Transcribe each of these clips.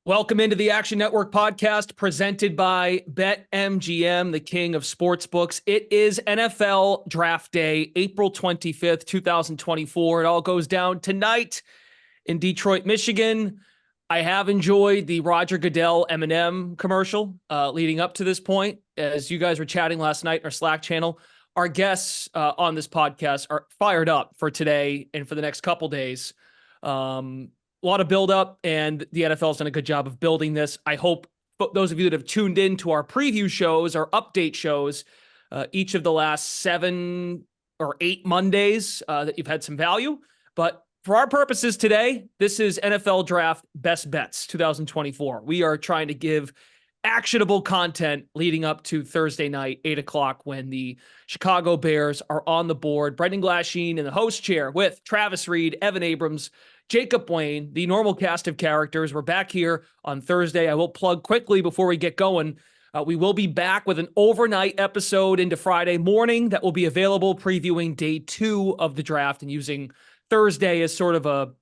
Welcome into the Action Network podcast presented by BetMGM, the king of sportsbooks. It is NFL Draft Day, April 25th, 2024. It all goes down tonight in Detroit, Michigan. I have enjoyed the Roger Goodell M&M commercial leading up to this point. As you guys were chatting last night in our Slack channel, our guests on this podcast are fired up for today and for the next couple days. A lot of buildup, and the NFL's done a good job of building this. I hope those of you that have tuned in to our preview shows, our update shows, each of the last 7 or 8 Mondays, that you've had some value. But for our purposes today, this is NFL Draft Best Bets 2024. We are trying to give actionable content leading up to Thursday night, 8 o'clock, when the Chicago Bears are on the board. Brendan Glasheen in the host chair with Travis Reed, Evan Abrams, Jacob Wayne, the normal cast of characters. We're back here on Thursday. I will plug quickly before we get going. We will be back with an overnight episode into Friday morning that will be available previewing day 2 of the draft and using Thursday as sort of a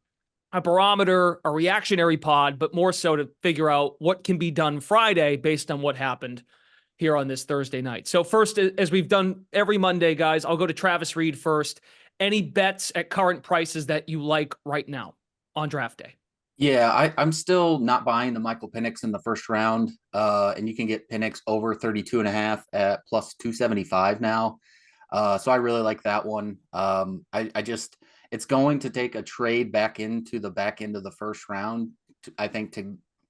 barometer, a reactionary pod, but more so to figure out what can be done Friday based on what happened here on this Thursday night. So first, as we've done every Monday, guys, I'll go to Travis Reed first. Any bets at current prices that you like right now on draft day? Yeah, I'm still not buying the Michael Penix in the first round. And you can get Penix over 32.5 at plus 275 now. So I really like that one. It's going to take a trade back into the back end of the first round,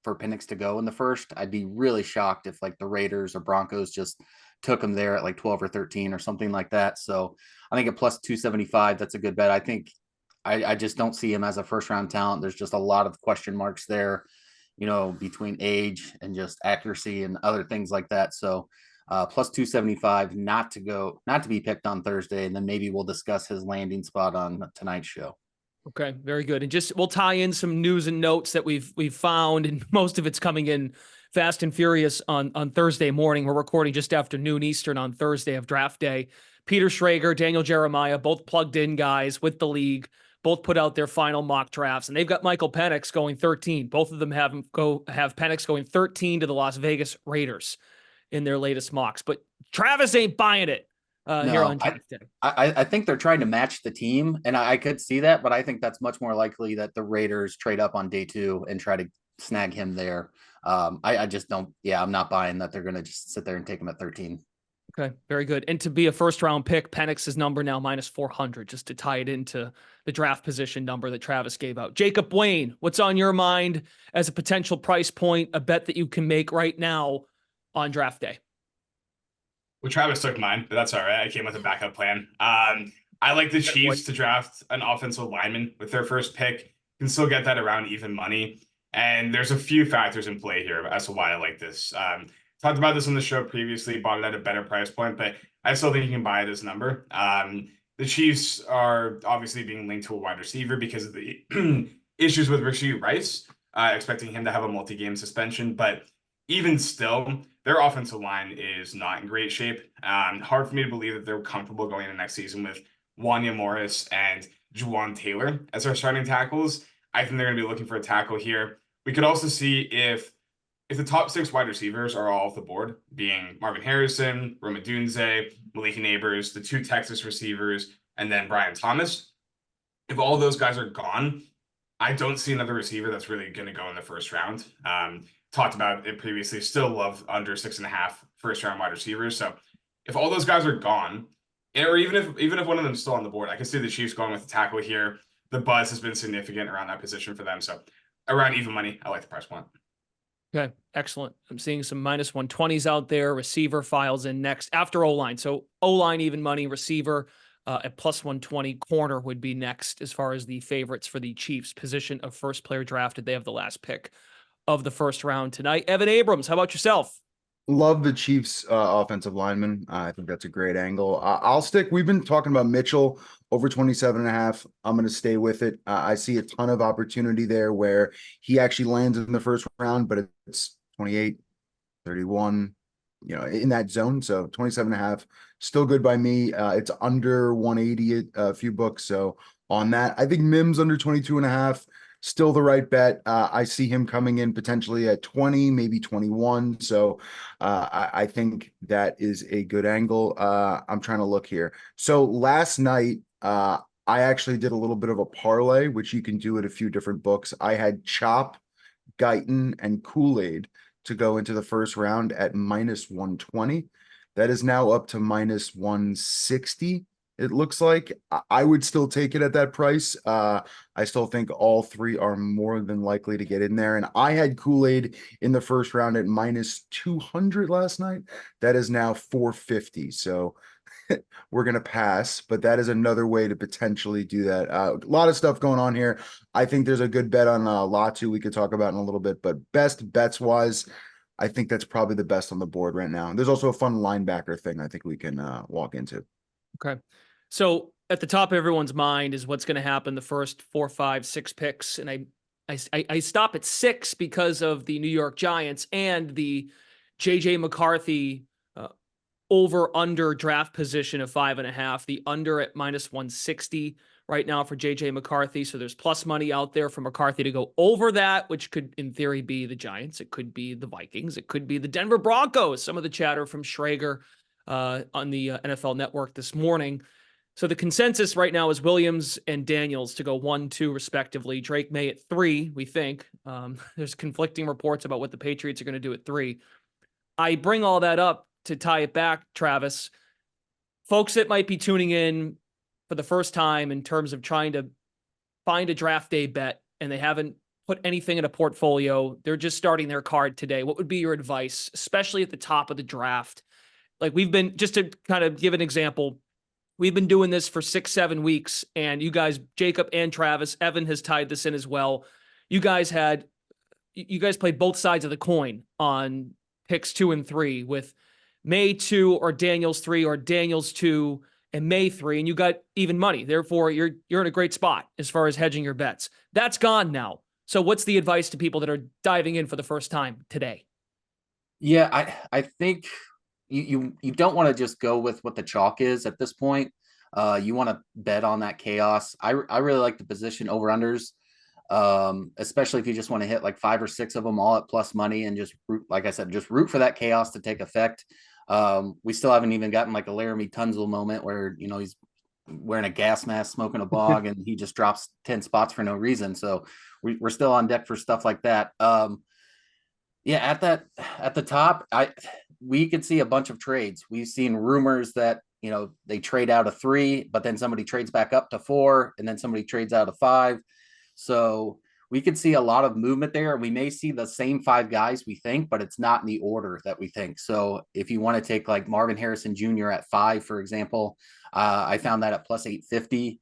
for Penix to go in the first. I'd be really shocked if like the Raiders or Broncos just took him there at like 12 or 13 or something like that. So I think at plus 275, that's a good bet. I think I just don't see him as a first round talent. There's just a lot of question marks there, between age and just accuracy and other things like that. So plus 275, not to be picked on Thursday. And then maybe we'll discuss his landing spot on tonight's show. Okay, very good. And we'll tie in some news and notes that we've found, and most of it's coming in fast and furious on Thursday morning. We're recording just after noon Eastern on Thursday of draft day. Peter Schrager, Daniel Jeremiah, both plugged in guys with the league, both put out their final mock drafts, and they've got Michael Penix going 13. Both of them have Penix going 13 to the Las Vegas Raiders in their latest mocks. But Travis ain't buying it. Here on Tuesday. I think they're trying to match the team, and I could see that, but I think that's much more likely that the Raiders trade up on day 2 and try to snag him there. I just don't. Yeah, I'm not buying that they're going to just sit there and take him at 13. Okay, very good. And to be a first-round pick, Penix's number now minus 400, just to tie it into the draft position number that Travis gave out. Jacob Wayne, what's on your mind as a potential price point, a bet that you can make right now on draft day? Well, Travis took mine, but that's all right. I came with a backup plan. I like the Chiefs to draft an offensive lineman with their first pick. Can still get that around even money. And there's a few factors in play here as to why I like this. Talked about this on the show previously, bought it at a better price point, but I still think you can buy this number. The Chiefs are obviously being linked to a wide receiver because of the issues with Rashee Rice, expecting him to have a multi-game suspension. But even still, their offensive line is not in great shape. Hard for me to believe that they're comfortable going into next season with Wanya Morris and Juwan Taylor as their starting tackles. I think they're going to be looking for a tackle here. We could also see if the top 6 wide receivers are all off the board, being Marvin Harrison, Rome Odunze, Maliki Neighbors, the 2 Texas receivers, and then Brian Thomas. If all those guys are gone, I don't see another receiver that's really going to go in the first round. Talked about it previously, still love under 6.5 first round wide receivers. So if all those guys are gone, or even if one of them is still on the board, I can see the Chiefs going with the tackle here. The buzz has been significant around that position for them. So around even money, I like the price point. Okay, excellent. I'm seeing some minus 120s out there. Receiver files in next after O-line. So O-line, even money, receiver at plus 120. Corner would be next as far as the favorites for the Chiefs. Position of first player drafted. They have the last pick of the first round tonight. Evan Abrams, how about yourself? Love the Chiefs offensive lineman. I think that's a great angle. I'll stick. We've been talking about Mitchell over 27.5. I'm going to stay with it. I see a ton of opportunity there where he actually lands in the first round, but it's 28, 31, in that zone. So 27.5, still good by me. It's under 180 a few books. So on that, I think Mims under 22.5. still the right bet. I see him coming in potentially at 20, maybe 21. So I think that is a good angle. I'm trying to look here. So last night, I actually did a little bit of a parlay, which you can do at a few different books. I had Chop, Guyton, and Kool-Aid to go into the first round at minus 120. That is now up to minus 160. It looks like I would still take it at that price. I still think all three are more than likely to get in there. And I had Kool-Aid in the first round at minus 200 last night. That is now 450. So we're going to pass, but that is another way to potentially do that. A lot of stuff going on here. I think there's a good bet on Latu we could talk about in a little bit, but best bets wise, I think that's probably the best on the board right now. There's also a fun linebacker thing I think we can walk into. Okay. So at the top of everyone's mind is what's going to happen the first 4, 5, 6 picks. And I stop at 6 because of the New York Giants and the JJ McCarthy over under draft position of 5.5, the under at minus 160 right now for JJ McCarthy. So there's plus money out there for McCarthy to go over that, which could in theory be the Giants. It could be the Vikings. It could be the Denver Broncos. Some of the chatter from Schrager on the NFL Network this morning. So the consensus right now is Williams and Daniels to go 1, 2 respectively. Drake May at 3, we think. There's conflicting reports about what the Patriots are going to do at 3. I bring all that up to tie it back, Travis. Folks that might be tuning in for the first time in terms of trying to find a draft day bet and they haven't put anything in a portfolio, they're just starting their card today. What would be your advice, especially at the top of the draft? Like we've been, just to kind of give an example, we've been doing this for 6, 7 weeks, and you guys, Jacob and Travis, Evan has tied this in as well. You guys played both sides of the coin on picks 2 and 3 with May 2 or Daniels 3 or Daniels 2 and May 3, and you got even money. Therefore, you're in a great spot as far as hedging your bets. That's gone now. So what's the advice to people that are diving in for the first time today? Yeah, I think you don't want to just go with what the chalk is at this point. You want to bet on that chaos. I really like the position over unders, especially if you just want to hit like 5 or 6 of them all at plus money and just root, like I said, just root for that chaos to take effect. We still haven't even gotten like a Laramie Tunzel moment where, you know, he's wearing a gas mask, smoking a bog, and he just drops 10 spots for no reason. So we're still on deck for stuff like that. Yeah, at the top, we could see a bunch of trades. We've seen rumors that, you know, they trade out of 3, but then somebody trades back up to 4, and then somebody trades out of 5. So we could see a lot of movement there. We may see the same 5 guys we think, but it's not in the order that we think. So if you want to take like Marvin Harrison Jr. at 5, for example, I found that at plus 850.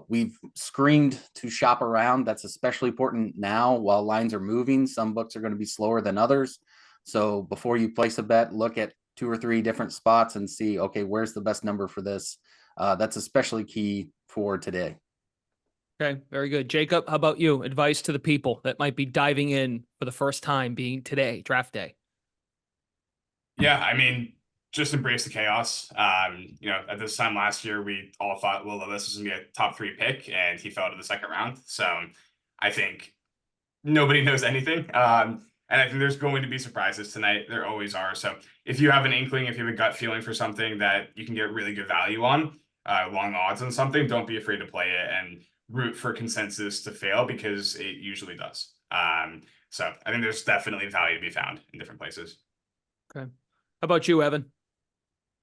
We've screened to shop around. That's especially important now while lines are moving. Some books are going to be slower than others. So before you place a bet, look at 2 or 3 different spots and see, okay, where's the best number for this? That's especially key for today. Okay, very good. Jacob, how about you? Advice to the people that might be diving in for the first time, being today, draft day. Yeah, I mean, just embrace the chaos. You know, at this time last year, we all thought Will Levis was going to be a top 3 pick, and he fell to the 2nd round. So I think nobody knows anything. And I think there's going to be surprises tonight. There always are. So if you have an inkling, if you have a gut feeling for something that you can get really good value on, long odds on something, don't be afraid to play it and root for consensus to fail, because it usually does. So I think there's definitely value to be found in different places. Okay. How about you, Evan?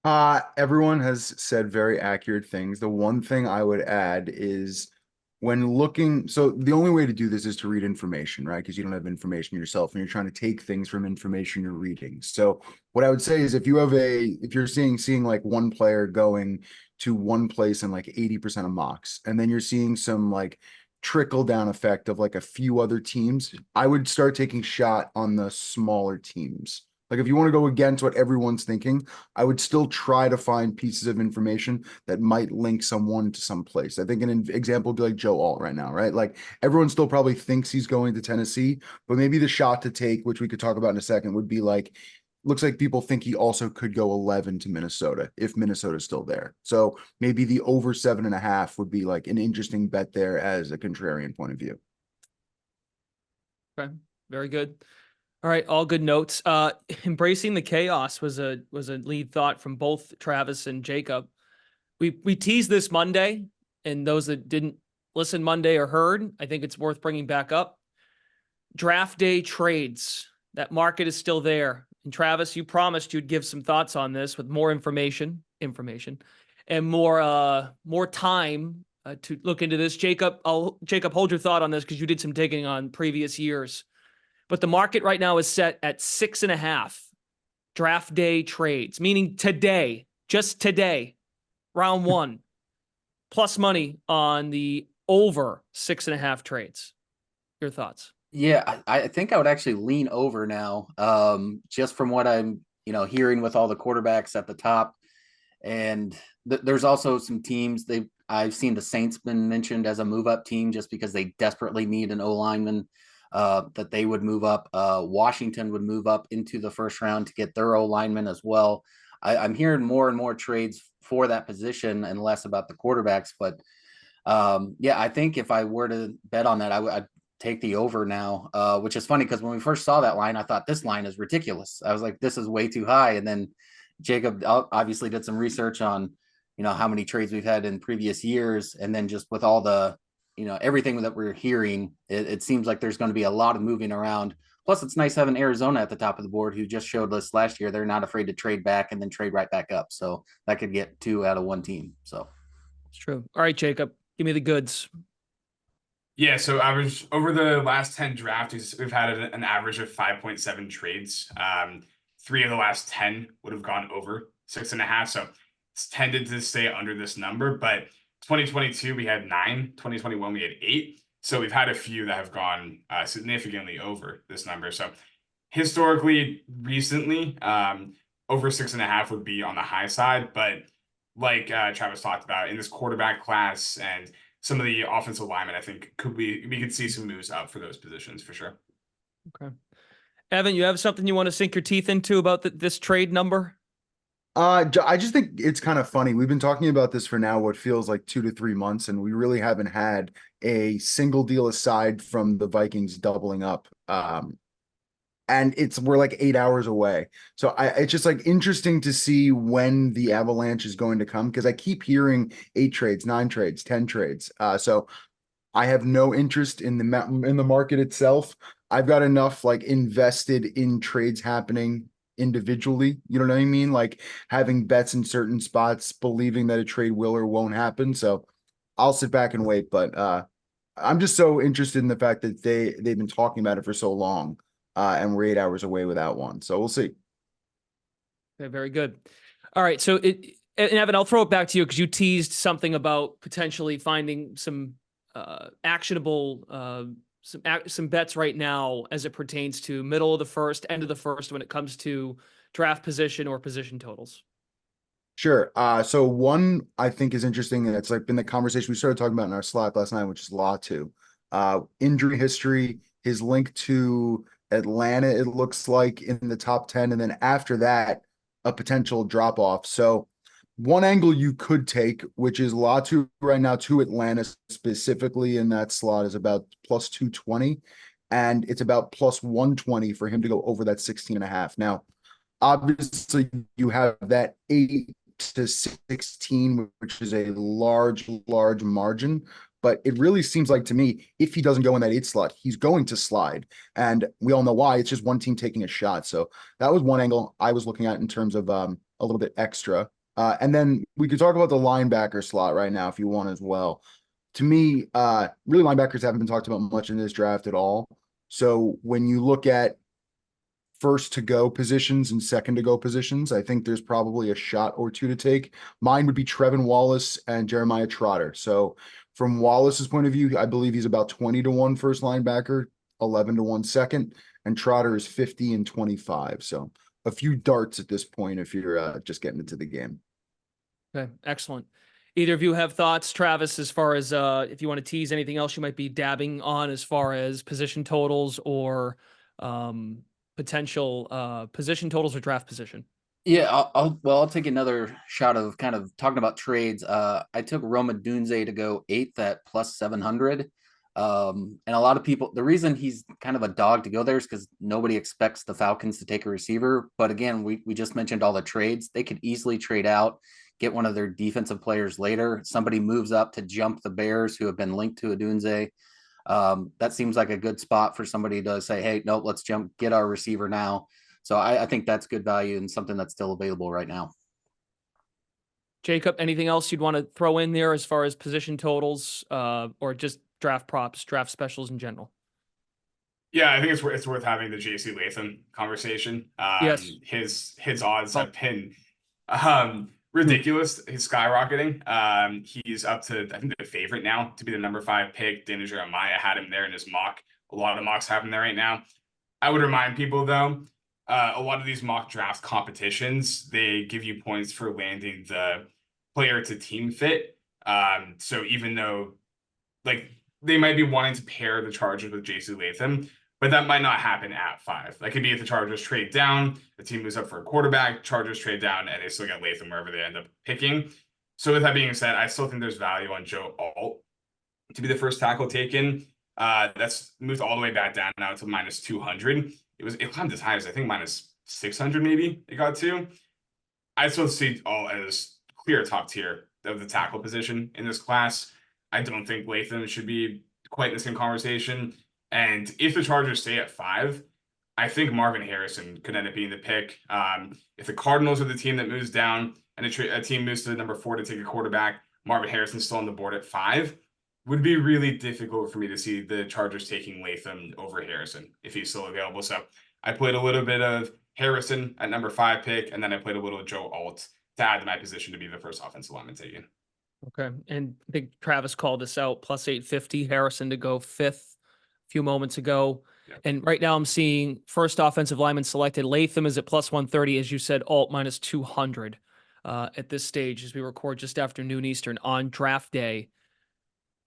Everyone has said very accurate things. The one thing I would add is when looking, so the only way to do this is to read information, right? Because you don't have information yourself and you're trying to take things from information you're reading. So what I would say is if you're seeing like one player going to one place in like 80% of mocks, and then you're seeing some like trickle down effect of like a few other teams, I would start taking shot on the smaller teams. Like if you want to go against what everyone's thinking, I would still try to find pieces of information that might link someone to some place. I think an example would be like Joe Alt right now, right? Like everyone still probably thinks he's going to Tennessee, but maybe the shot to take, which we could talk about in a second, would be like, looks like people think he also could go 11 to Minnesota if Minnesota's still there. So maybe the over 7.5 would be like an interesting bet there as a contrarian point of view. Okay, very good. All right, all good notes. Embracing the chaos was a lead thought from both Travis and Jacob. We teased this Monday, and those that didn't listen Monday or heard, I think it's worth bringing back up. Draft day trades. That market is still there. And Travis, you promised you'd give some thoughts on this with more information, and more time to look into this. Jacob, hold your thought on this because you did some digging on previous years. But the market right now is set at 6.5 draft day trades, meaning today, just today, round one, plus money on the over 6.5 trades. Your thoughts? Yeah, I think I would actually lean over now. Just from what I'm, hearing with all the quarterbacks at the top. And there's also some teams I've seen the Saints been mentioned as a move up team just because they desperately need an O lineman, that they would move up. Washington would move up into the first round to get their O lineman as well. I'm hearing more and more trades for that position and less about the quarterbacks. But yeah, I think if I were to bet on that, I'd take the over now, which is funny because when we first saw that line, I thought this line is ridiculous. I was like, this is way too high. And then Jacob obviously did some research on, how many trades we've had in previous years. And then just with all the, everything that we're hearing, it seems like there's going to be a lot of moving around. Plus, it's nice having Arizona at the top of the board, who just showed us last year they're not afraid to trade back and then trade right back up. So that could get 2 out of 1 team. So it's true. All right, Jacob, give me the goods. Yeah, so average over the last 10 drafts, we've had an average of 5.7 trades. 3 of the last 10 would have gone over 6.5. So it's tended to stay under this number. But 2022, we had 9. 2021, we had 8. So we've had a few that have gone significantly over this number. So historically, recently, over 6.5 would be on the high side. But like Travis talked about, in this quarterback class and some of the offensive linemen, I think we could see some moves up for those positions for sure. Okay. Evan, you have something you want to sink your teeth into about this trade number? I just think it's kind of funny. We've been talking about this for now what feels like 2 to 3 months, and we really haven't had a single deal aside from the Vikings doubling up. And we're like 8 hours away. So it's just like interesting to see when the avalanche is going to come, because I keep hearing 8 trades, 9 trades, 10 trades. So I have no interest in the market itself. I've got enough like invested in trades happening individually. You know what I mean? Like having bets in certain spots, believing that a trade will or won't happen. So I'll sit back and wait. But I'm just so interested in the fact that they've been talking about it for so long. And we're 8 hours away without one. So we'll see. Okay, very good. All right. So and Evan, I'll throw it back to you because you teased something about potentially finding some actionable some bets right now as it pertains to middle of the first, end of the first, when it comes to draft position or position totals. Sure. So one I think is interesting, and it's like been the conversation we started talking about in our Slack last night, which is Latu. Injury history, his link to Atlanta, it looks like in the top 10. And then after that, a potential drop off. So one angle you could take, which is Latu right now to Atlanta specifically in that slot, is about plus 220. And it's about plus 120 for him to go over that 16.5. Now, obviously you have that 8 to 16, which is a large margin. But it really seems like to me, if he doesn't go in that 8 slot, he's going to slide. And we all know why. It's just one team taking a shot. So that was one angle I was looking at in terms of a little bit extra. And then we could talk about the linebacker slot right now if you want as well. To me, really linebackers haven't been talked about much in this draft at all. So when you look at first to go positions and second to go positions, I think there's probably a shot or two to take. Mine would be Trevin Wallace and Jeremiah Trotter. So from Wallace's point of view, I believe he's about 20 to 1 first linebacker, 11 to 1 second, and Trotter is 50 and 25. So a few darts at this point if you're just getting into the game. Okay, excellent. Either of you have thoughts, Travis, as far as if you want to tease anything else you might be dabbing on as far as position totals or potential position totals or draft position? yeah, I'll take another shot of kind of talking about trades. I took Roma Dunze to go 8th at plus 700. And a lot of people, the reason he's kind of a dog to go there is because nobody expects the Falcons to take a receiver. But again, we just mentioned all the trades. They could easily trade out, get one of their defensive players later. Somebody moves up to jump the Bears who have been linked to Odunze. That seems like a good spot for somebody to say, hey, nope, let's get our receiver now. So I think that's good value and something that's still available right now. Jacob, anything else you'd want to throw in there as far as position totals, or just draft props, draft specials in general? Yeah, I think it's worth having the JC Latham conversation. Yes. His odds have been ridiculous. He's skyrocketing. He's up to, I think, the favorite now to be the number 5 pick. Dana Jeremiah had him there in his mock. A lot of mocks have him there right now. I would remind people, though, a lot of these mock draft competitions, they give you points for landing the player to team fit. So even though, like, they might be wanting to pair the Chargers with JC Latham, but that might not happen at 5. That could be if the Chargers trade down, the team moves up for a quarterback, Chargers trade down, and they still get Latham wherever they end up picking. So with that being said, I still think there's value on Joe Alt to be the first tackle taken. That's moved all the way back down now to minus 200. It climbed as high as, I think, minus 600 maybe it got to. I still see Alt as clear top tier of the tackle position in this class. I don't think Latham should be quite in the same conversation. And if the Chargers stay at 5, I think Marvin Harrison could end up being the pick. If the Cardinals are the team that moves down and a team moves to number 4 to take a quarterback, Marvin Harrison's still on the board at 5, would be really difficult for me to see the Chargers taking Latham over Harrison if he's still available. So I played a little bit of Harrison at number 5 pick, and then I played a little Joe Alt to add to my position to be the first offensive lineman taken. Okay. And I think Travis called this out, plus 850, Harrison to go 5th a few moments ago. Yep. And right now I'm seeing first offensive lineman selected. Latham is at plus 130, as you said, Alt minus 200 at this stage as we record just after noon Eastern on draft day.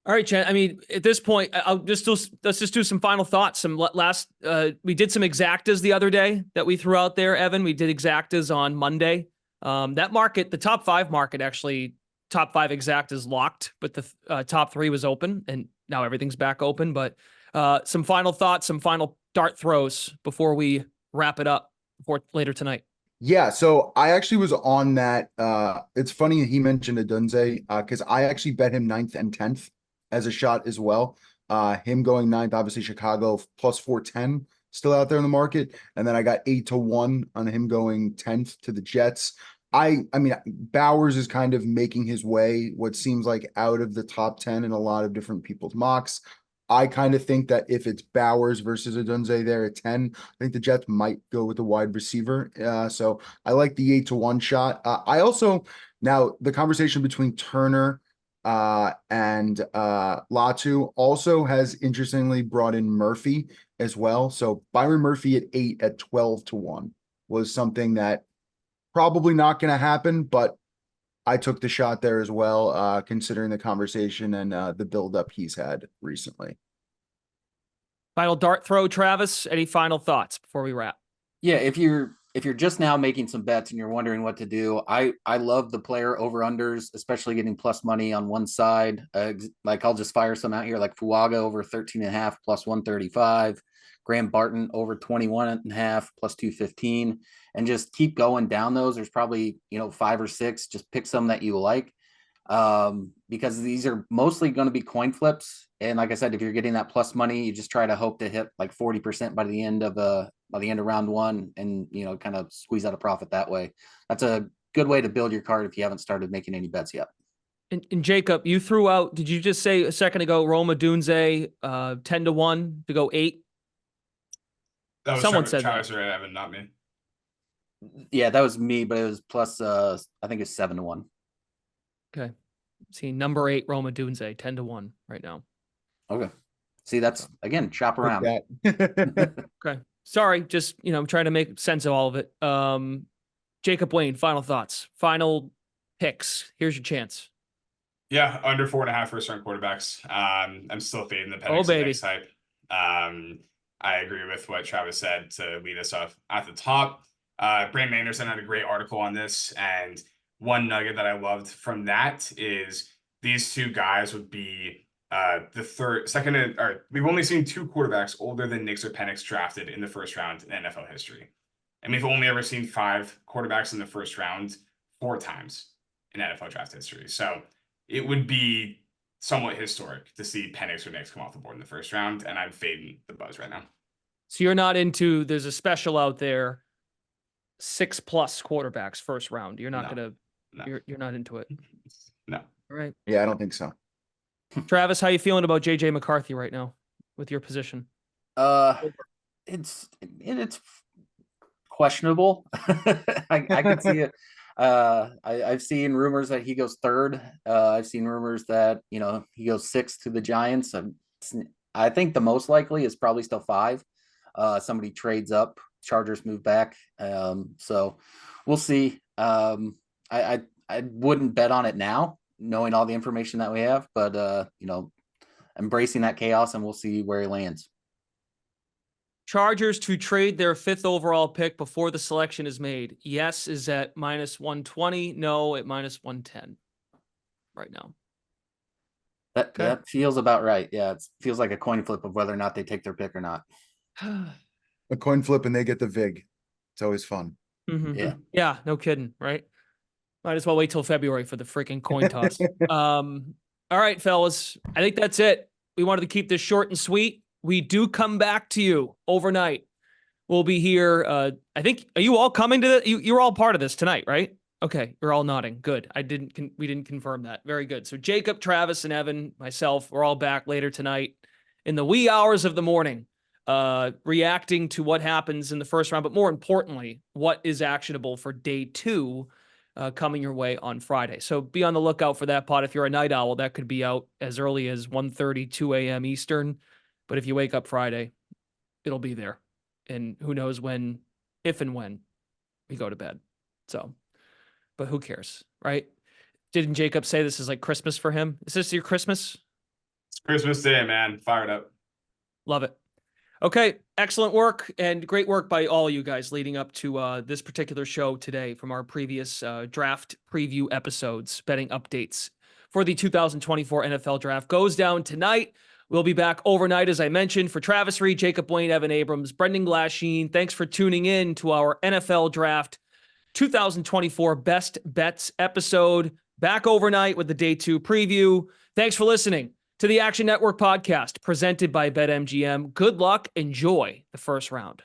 All right, Chen. I mean, at this point, let's just do some final thoughts. We did some exactas the other day that we threw out there, Evan. We did exactas on Monday. That market, the top 5 market, actually, top 5 exactas locked, but the top 3 was open, and now everything's back open. But some final thoughts, some final dart throws before we wrap it up for later tonight. Yeah, so I actually was on that. It's funny he mentioned Odunze because I actually bet him 9th and 10th as a shot as well. Him going 9th, obviously Chicago plus 410 still out there in the market. And then I got 8-1 on him going 10th to the Jets. I mean, Bowers is kind of making his way, what seems like, out of the top 10 in a lot of different people's mocks. I kind of think that if it's Bowers versus Odunze there at 10, I think the Jets might go with the wide receiver. So I like the 8-1 shot. I also, now the conversation between Turner and Latu also has interestingly brought in Murphy as well. So Byron Murphy at 8 at 12-1 was something that probably not going to happen, but I took the shot there as well, considering the conversation and the buildup he's had recently. Final dart throw, Travis. Any final thoughts before we wrap? Yeah, if you're just now making some bets and you're wondering what to do, I love the player over unders, especially getting plus money on one side. Like I'll just fire some out here, like Fuaga over 13.5 plus 135, Graham Barton over 21.5 plus 215, and just keep going down those. There's probably 5 or 6. Just pick some that you like, because these are mostly going to be coin flips. And like I said, if you're getting that plus money, you just try to hope to hit like 40% by the end of round 1, and kind of squeeze out a profit that way. That's a good way to build your card if you haven't started making any bets yet. And Jacob, you threw out, did you just say a second ago, Roma Dunze 10-1 to go 8? That was Someone said Travis that. or Evan, not me. Yeah, that was me, but it was plus I think it's 7-1. Okay. See, number 8, Roma Dunze, 10-1 right now. Okay. See, that's, again, shop around. Okay. Sorry, just, I'm trying to make sense of all of it. Jacob Wayne, final thoughts, final picks. Here's your chance. Yeah, under 4.5 first-round quarterbacks. I'm still fading the Penix baby. type. I agree with what Travis said to lead us off at the top. Brandon Anderson had a great article on this, and one nugget that I loved from that is these 2 guys would be We've only seen 2 quarterbacks older than Nix or Penix drafted in the first round in NFL history. And we've only ever seen 5 quarterbacks in the first round 4 times in NFL draft history. So it would be somewhat historic to see Penix or Nix come off the board in the first round, and I'm fading the buzz right now. So you're not into, there's a special out there, 6+ quarterbacks first round. You're not you're not into it. No. All right. Yeah, I don't think so. Travis, how you feeling about JJ McCarthy right now with your position? It's questionable. I could see it. I've seen rumors that he goes 3rd. I've seen rumors that, he goes 6th to the Giants. I think the most likely is probably still 5. Somebody trades up, Chargers move back. So we'll see. I wouldn't bet on it now, knowing all the information that we have, but embracing that chaos, and we'll see where he lands. Chargers to trade their 5th overall pick before the selection is made. Yes is at -120. No at -110 right now. That feels about right. Yeah, it feels like a coin flip of whether or not they take their pick or not. A coin flip and they get the VIG. It's always fun. Mm-hmm. Yeah, no kidding, right? Might as well wait till February for the freaking coin toss. All right, fellas. I think that's it. We wanted to keep this short and sweet. We do come back to you overnight. We'll be here. I think, are you all coming to the, you're all part of this tonight, right? Okay. You're all nodding. Good. We didn't confirm that. Very good. So Jacob, Travis, and Evan, myself, we're all back later tonight in the wee hours of the morning, reacting to what happens in the first round, but more importantly, what is actionable for day 2 coming your way on Friday. So be on the lookout for that pod. If you're a night owl, that could be out as early as 1:30, 2 a.m. Eastern. But if you wake up Friday, it'll be there. And who knows when, if and when we go to bed. So, but who cares, right? Didn't Jacob say this is like Christmas for him? Is this your Christmas? It's Christmas Day, man. Fired up. Love it. Okay, excellent work and great work by all you guys leading up to this particular show today from our previous draft preview episodes. Betting updates for the 2024 NFL Draft goes down tonight. We'll be back overnight, as I mentioned, for Travis Reed, Jacob Wayne, Evan Abrams, Brendan Glasheen. Thanks for tuning in to our NFL Draft 2024 Best Bets episode. Back overnight with the Day 2 preview. Thanks for listening to the Action Network podcast presented by BetMGM. Good luck. Enjoy the first round.